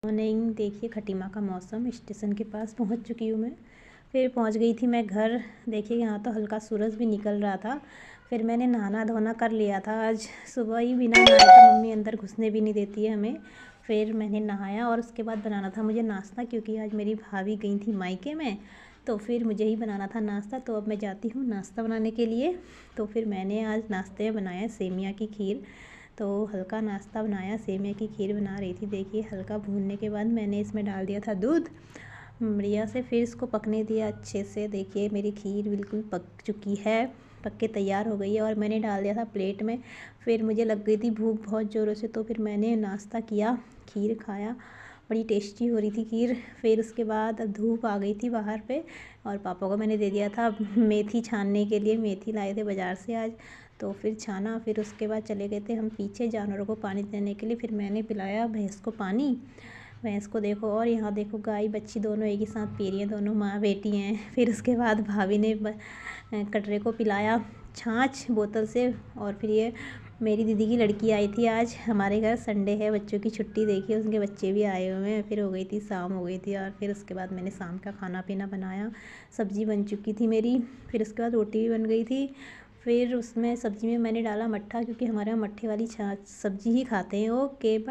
Morning. देखिए खटीमा का मौसम, स्टेशन के पास पहुंच चुकी हूँ मैं। फिर पहुंच गई थी मैं घर। देखिए यहाँ तो हल्का सूरज भी निकल रहा था। फिर मैंने नहाना धोना कर लिया था। आज सुबह ही बिना नहाए तो मम्मी अंदर घुसने भी नहीं देती है हमें। फिर मैंने नहाया और उसके बाद बनाना था मुझे नाश्ता, क्योंकि आज मेरी भाभी गई थी मायके में, तो फिर मुझे ही बनाना था नाश्ता। तो अब मैं जाती हूँ नाश्ता बनाने के लिए। तो फिर मैंने आज नाश्ते में बनाया सेमिया की खीर। तो हल्का नाश्ता बनाया, सेमिया की खीर बना रही थी। देखिए हल्का भूनने के बाद मैंने इसमें डाल दिया था दूध बढ़िया से, फिर इसको पकने दिया अच्छे से। देखिए मेरी खीर बिल्कुल पक चुकी है, पक के तैयार हो गई है और मैंने डाल दिया था प्लेट में। फिर मुझे लग गई थी भूख बहुत ज़ोरों से, तो फिर मैंने नाश्ता किया, खीर खाया। बड़ी टेस्टी हो रही थी खीर। फिर उसके बाद अब धूप आ गई थी बाहर पे, और पापा को मैंने दे दिया था मेथी छानने के लिए। मेथी लाए थे बाज़ार से आज, तो फिर छाना। फिर उसके बाद चले गए थे हम पीछे जानवरों को पानी देने के लिए। फिर मैंने पिलाया भैंस को पानी। भैंस को देखो, और यहाँ देखो गाय बच्ची दोनों एक ही साथ पी रही हैं, दोनों माँ बेटी हैं। फिर उसके बाद भाभी ने कटरे को पिलाया छाछ बोतल से। और फिर ये मेरी दीदी की लड़की आई थी आज हमारे घर, संडे है, बच्चों की छुट्टी। देखिए उनके बच्चे भी आए हुए हैं। फिर हो गई थी शाम, हो गई थी। और फिर उसके बाद मैंने शाम का खाना पीना बनाया। सब्ज़ी बन चुकी थी मेरी। फिर उसके बाद रोटी भी बन गई थी। फिर उसमें सब्ज़ी में मैंने डाला मट्ठा, क्योंकि हमारे यहाँ मट्ठे वाली छाछ सब्ज़ी ही खाते हैं। Okay bye.